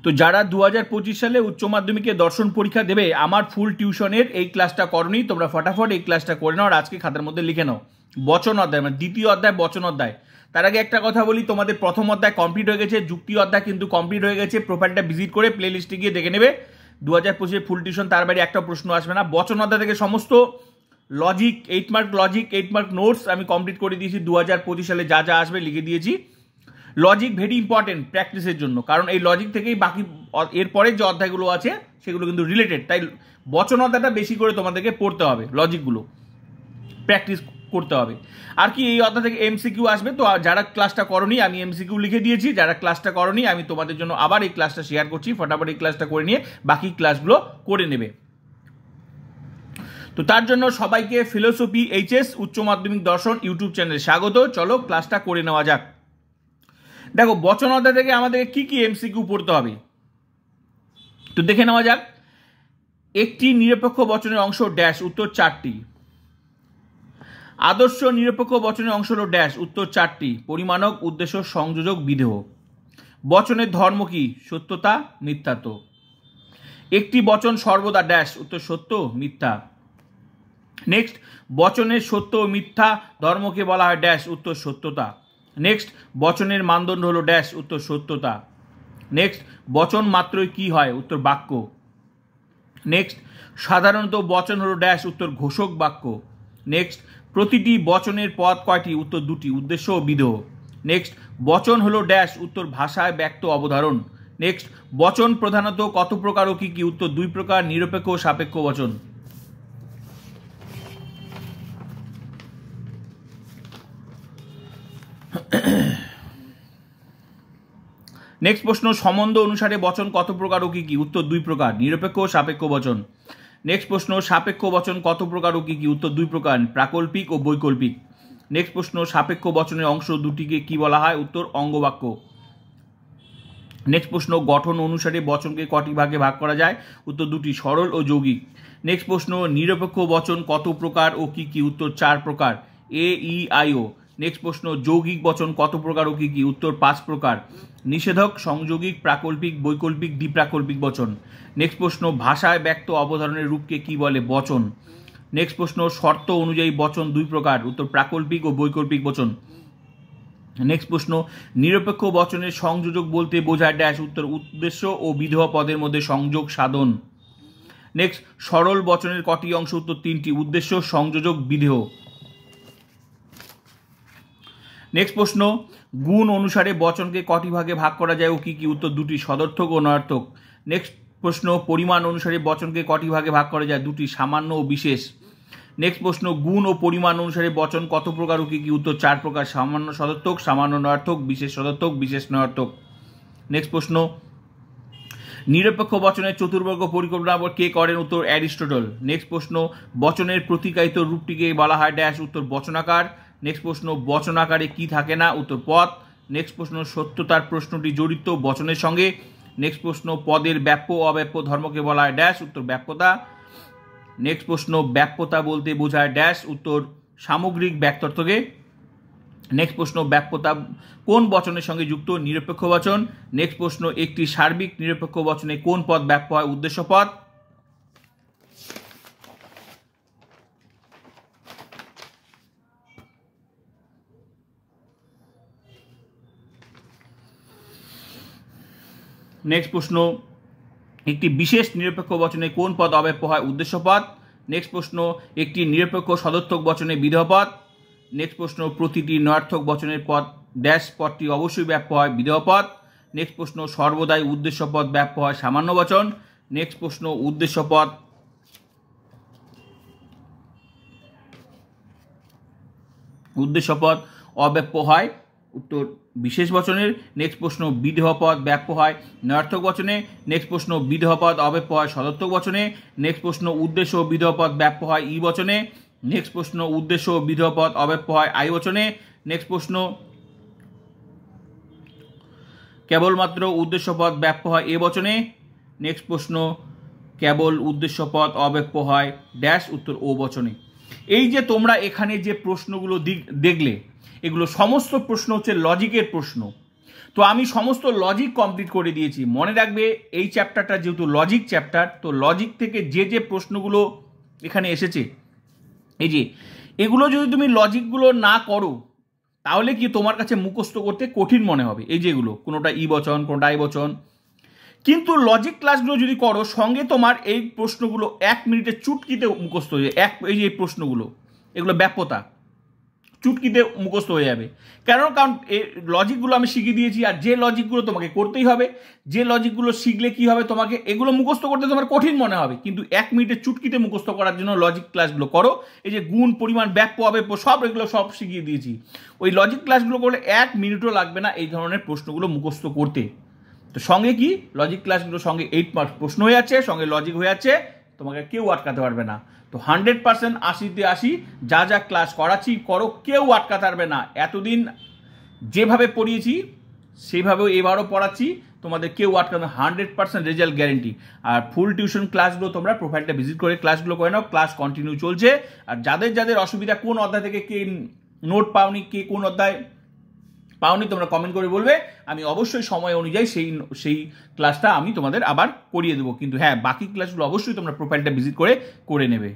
তো যারা 2025 সালে উচ্চ মাধ্যমিকে দর্শন পরীক্ষা দেবে, আমার ফুল টিউশনের এই ক্লাসটা করনি, তোমরা ফটাফট এই ক্লাসটা করে নাও আর আজকে খাতার মধ্যে লিখে নাও। বচন অধ্যায় মানে দ্বিতীয় অধ্যায় বচন অধ্যায়। তার আগে একটা কথা বলি, তোমাদের প্রথম অধ্যায় কমপ্লিট হয়ে গেছে, যুক্তি অধ্যায় কিন্তু কমপ্লিট হয়ে গেছে। প্রোফাইলটা ভিজিট করে প্লে লিস্টে গিয়ে দেখে নেবে। 2025 ফুল টিউশন, তার বাইরে একটা প্রশ্ন আসবে না। বচন অধ্যায় থেকে সমস্ত logic 8 mark logic 8 mark notes আমি কমপ্লিট করে দিয়েছি। 2025 সালে যা যা আসবে লিখে দিয়েছি। লজিক ভেরি ইম্পর্টেন্ট প্র্যাকটিসের জন্য, কারণ এই লজিক থেকেই বাকি এরপরে যে অধ্যায়গুলো আছে সেগুলো কিন্তু রিলেটেড। তাই বচন অধ্যায়টা বেশি করে তোমাদেরকে পড়তে হবে, লজিকগুলো প্র্যাকটিস করতে হবে। আর কি এই অধ্যায় থেকে এমসিকিউ আসবে, তো যারা ক্লাসটা করনি আমি এমসিকিউ লিখে দিয়েছি। যারা ক্লাসটা করনি আমি তোমাদের জন্য আবার এই ক্লাসটা শেয়ার করছি, ফটাফট এই ক্লাসটা করে নিয়ে বাকি ক্লাসগুলো করে নেবে। তো তার জন্য সবাইকে ফিলোসফি এইচএস উচ্চ মাধ্যমিক দর্শন ইউটিউব চ্যানেলে স্বাগত। চলো ক্লাসটা করে নেওয়া যাক। দেখো বচন অধ্যায় থেকে আমাদেরকে কি কি এমসিকিউ পড়তে হবে তো দেখে নেওয়া যাক। একটি নিরপেক্ষ বচনের অংশ ড্যাশ, উত্তর 4টি। আদর্শ নিরপেক্ষ বচনের অংশ হলো ড্যাশ, উত্তর 4টি। পরিমাণক, উদ্দেশ্য, সংযোজক, বিধেয়। বচনের ধর্ম কি? সত্যতা, মিথ্যাত্ব। একটি বচন সর্বদা ড্যাশ, উত্তর সত্য, মিথ্যা। নেক্সট, বচনের সত্য ও মিথ্যা ধর্মকে বলা হয় ড্যাশ, উত্তর সত্যতা। নেক্সট, বচনের মানদণ্ড হলো ড্যাশ, উত্তর সত্যতা। নেক্সট, বচন মাত্রই কি হয়? উত্তর বাক্য। নেক্সট, সাধারণত বচন হলো ড্যাশ, উত্তর ঘোষক বাক্য। নেক্সট, প্রতিটি বচনের পদ কয়টি? উত্তর 2টি, উদ্দেশ্য ও বিধেয়। নেক্সট, বচন হলো ড্যাশ, উত্তর ভাষায় ব্যক্ত অবধারণ। নেক্সট, বচন প্রধানত কত প্রকার ও কি কি? উত্তর 2 প্রকার, নিরপেক্ষ ও সাপেক্ষ বচন। নেক্সট প্রশ্ন, সম্বন্ধ অনুসারে বচন কত প্রকার ও কি কি? উত্তর 2 প্রকার, নিরপেক্ষ ও সাপেক্ষ বচন। নেক্সট প্রশ্ন, সাপেক্ষ বচন কত প্রকার ও কি কি? উত্তর 2 প্রকার, প্রাকল্পিক ও বৈকল্পিক। নেক্সট প্রশ্ন, সাপেক্ষ বচনের অংশ দুটিকে কি বলা হয়? উত্তর অঙ্গবাক্য। নেক্সট প্রশ্ন, গঠন অনুসারে বচনকে কটি ভাগে ভাগ করা যায়? উত্তর 2টি, সরল ও যৌগিক। নেক্সট প্রশ্ন, নিরপেক্ষ বচন কত প্রকার ও কি কি? উত্তর 4 প্রকার, এ ই আই ও। নেক্সট প্রশ্ন, যৌগিক বচন কত প্রকার ও কি কি? উত্তর 5 প্রকার, নিষেধক, সংযোগিক, প্রাকল্পিক, বৈকল্পিক, দ্বিপ্রাকল্পিক বচন। নেক্সট প্রশ্ন, ভাষায় ব্যক্ত অবধারণের রূপকে কি বলে? বচন। নেক্সট প্রশ্ন, শর্ত অনুযায়ী বচন 2 প্রকার, উত্তর প্রাকল্পিক ও বৈকল্পিক বচন। নেক্সট প্রশ্ন, নিরপেক্ষ বচনের সংযোজক বলতে বোঝায় ড্যাশ, উত্তর উদ্দেশ্য ও বিধেয় পদের মধ্যে সংযোগ সাধন। নেক্সট, সরল বচনের কটি অংশ? উত্তর 3টি, উদ্দেশ্য, সংযোজক, বিধেয়। নেক্সট প্রশ্ন, গুণ অনুসারে বচনকে কটি ভাগে ভাগ করা যায় ও কি কি? উত্তর 2টি, সদর্থক ও নয়ার্থক। নেক্সট প্রশ্ন, পরিমাণ অনুসারে বচনকে কটি ভাগে ভাগ করা যায়? 2টি, সামান্য ও বিশেষ। নেক্সট প্রশ্ন, গুণ ও পরিমাণ অনুসারে বচন কত প্রকার ও কি কি? উত্তর 4 প্রকার, সামান্য সদর্থক, সামান্য নয়ার্থক, বিশেষ সদর্থক, বিশেষ নয়ার্থক। নেক্সট প্রশ্ন, নিরপেক্ষ বচনের চতুর্বর্গ পরিকল্পনা কে করেন? উত্তর অ্যারিস্টটল। নেক্সট প্রশ্ন, বচনের প্রতিকায়িত রূপটিকে বলা হয় ড্যাশ, উত্তর বচনাকার। নেক্সট প্রশ্ন, বচনাকারে কি থাকে না? উত্তর পদ। নেক্সট প্রশ্ন, সত্যতার প্রশ্নটি জড়িত বচনের সঙ্গে। নেক্সট প্রশ্ন, পদের ব্যাপ্য অব্যাপ্য ধর্মকে বলা হয় ড্যাশ, উত্তর ব্যাপ্যতা। নেক্সট প্রশ্ন, ব্যাপ্যতা বলতে বোঝায় ড্যাশ, উত্তর সামগ্রিক ব্যক্তার্থকে। নেক্সট প্রশ্ন, ব্যাপ্যতা কোন বচনের সঙ্গে যুক্ত? নিরপেক্ষ বচন। নেক্সট প্রশ্ন, একটি সার্বিক নিরপেক্ষ বচনে কোন পদ ব্যাপ্য হয়? উদ্দেশ্য পদ। নেক্সট প্রশ্ন, একটি বিশেষ নিরপেক্ষ বচনে কোন পদ অব্যাপ্য হয়? উদ্দেশ্য পদ। নেক্সট প্রশ্ন, একটি নিরপেক্ষ সদর্থক বচনে বিধেয় পদ। নেক্সট প্রশ্ন, প্রতিটি নয়ার্থক বচনের পদ ড্যাশ পদটি অবশ্যই ব্যাপ্য হয়? বিধেয় পদ। নেক্সট প্রশ্ন, সর্বদাই উদ্দেশ্য পদ ব্যাপ্য হয়? সামান্য বচন। নেক্সট প্রশ্ন, উদ্দেশ্য পদ অব্যাপ্য হয়? উত্তর বিশেষ বচনের। নেক্সট প্রশ্ন, বিধেয় পদ ব্যাপ্য হয় নয়ার্থক বচনে। নেক্সট প্রশ্ন, বিধেয় পদ অব্যাপ্য হয় সদর্থক বচনে। নেক্সট প্রশ্ন, উদ্দেশ্য ও বিধেয় পদ ব্যাপ্য হয় ই বচনে। নেক্সট প্রশ্ন, উদ্দেশ্য ও বিধেয় পদ অব্যাপ্য হয় আই বচনে। নেক্সট প্রশ্ন, কেবলমাত্র উদ্দেশ্য পদ ব্যাপ্য হয় এ বচনে। নেক্সট প্রশ্ন, কেবল উদ্দেশ্য পদ অব্যাপ্য হয় ড্যাশ, উত্তর ও বচনে। এই যে তোমরা এখানে যে প্রশ্নগুলো দেখলে, এগুলো সমস্ত প্রশ্ন হচ্ছে লজিকের প্রশ্ন। তো আমি সমস্ত লজিক কমপ্লিট করে দিয়েছি। মনে রাখবে এই চ্যাপ্টারটা যেহেতু লজিক চ্যাপ্টার, তো লজিক থেকে যে প্রশ্নগুলো এখানে এসেছে, এই যে এগুলো যদি তুমি লজিকগুলো না করো তাহলে কি তোমার কাছে মুখস্থ করতে কঠিন মনে হবে। এই যেগুলো কোনোটা ই বচন, কোনোটা আই বচন, কিন্তু লজিক ক্লাসগুলো যদি করো সঙ্গে তোমার এই প্রশ্নগুলো 1 মিনিটে চুটকিতে মুখস্থ হয়ে যায়। এই যে প্রশ্নগুলো, এগুলো ব্যাপ্যতা চুটকিতে মুখস্থ হয়ে যাবে। কারণ এই লজিকগুলো আমি শিখিয়ে দিয়েছি, আর যে লজিকগুলো তোমাকে করতেই হবে, যে লজিকগুলো শিখলে কি হবে, তোমাকে এগুলো মুখস্থ করতে তোমার কঠিন মনে হবে, কিন্তু 1 মিনিটে চুটকিতে মুখস্থ করার জন্য লজিক ক্লাসগুলো করো। এই যে গুণ, পরিমাণ, ব্যাপ্য, অব্যপ্য সব এগুলো সব শিখিয়ে দিয়েছি। ওই লজিক ক্লাসগুলো করলে 1 মিনিটও লাগবে না এই ধরনের প্রশ্নগুলো মুখস্থ করতে। তো সঙ্গে কি লজিক ক্লাসগুলোর সঙ্গে 8 মার্ক প্রশ্ন হয়ে যাচ্ছে, সঙ্গে লজিক হয়ে যাচ্ছে, তোমাকে কেউ আটকাতে পারবে না। তো 100% 80তে 80 যা ক্লাস করাচ্ছি করো, কেউ আটকাতে পারবে না। এতদিন যেভাবে পড়িয়েছি সেভাবেও এবারও পড়াচ্ছি, তোমাদের কেউ আটকাতে 100% রেজাল্ট গ্যারেন্টি। আর ফুল টিউশন ক্লাসগুলো তোমরা প্রোফাইলটা ভিজিট করে ক্লাসগুলো করে নাও, ক্লাস কন্টিনিউ চলছে। আর যাদের অসুবিধা, কোন অধ্যায় থেকে কে নোট পাওনি, কে কোন অধ্যায় পাওনি, তোমরা কমেন্ট করে বলবে, আমি অবশ্যই সময় অনুযায়ী সেই ক্লাসটা আমি তোমাদের আবার করিয়ে দেবো। কিন্তু হ্যাঁ, বাকি ক্লাসগুলো অবশ্যই তোমরা প্রোফাইলটা ভিজিট করে নেবে।